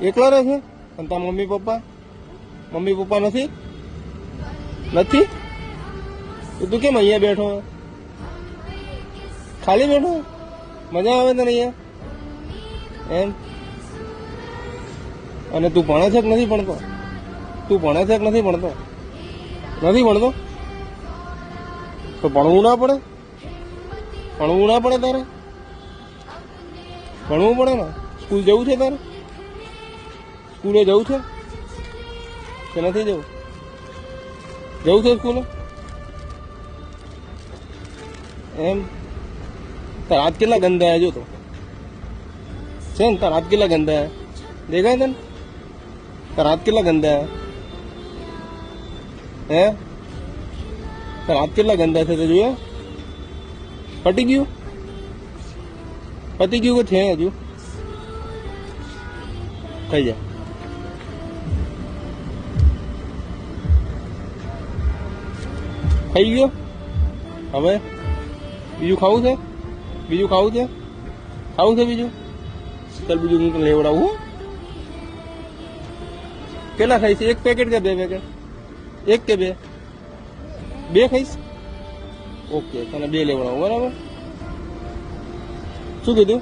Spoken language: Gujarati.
એકલા રહે છે? અને તારા મમ્મી પપ્પા નથી? નથી? તો તું કેમ અહીંયા બેઠો? ખાલી બેઠો? મજા આવે તને અહીંયા એમ? અને તું ભણે છે કે નથી ભણતો? તું ભણે છે કે નથી ભણતો? નથી ભણતો તો ભણવું ના પડે? ભણવું ના પડે તારે? ભણવું પડે ને? સ્કૂલ જવું છે તારે? સ્કૂલે જવું છે કે નથી જવું? જવું છે સ્કૂલે એમ? તારા હાથ કેટલા ગંદા હે જો તો છે ને? તારા હાથ કેટલા ગંદા હે દેખાય તને? તારા હાથ કેટલા ગંદા હે? તારા હાથ કેટલા ગંદા છે તે જોયા? પતી ગયું કે છે હજુ? ખાઈ જા. ખાઈ ગયો? હવે બીજું ખાવું છે? ખાવું છે બીજું? ચાલ બીજું હું તને લેવડાવું. કેટલા ખાઈશ? એક પેકેટ કે 2 પેકેટ? એક કે 2? 2 ખાઈશ? ઓકે, તને 2 લેવડાવું બરાબર. શું કીધું?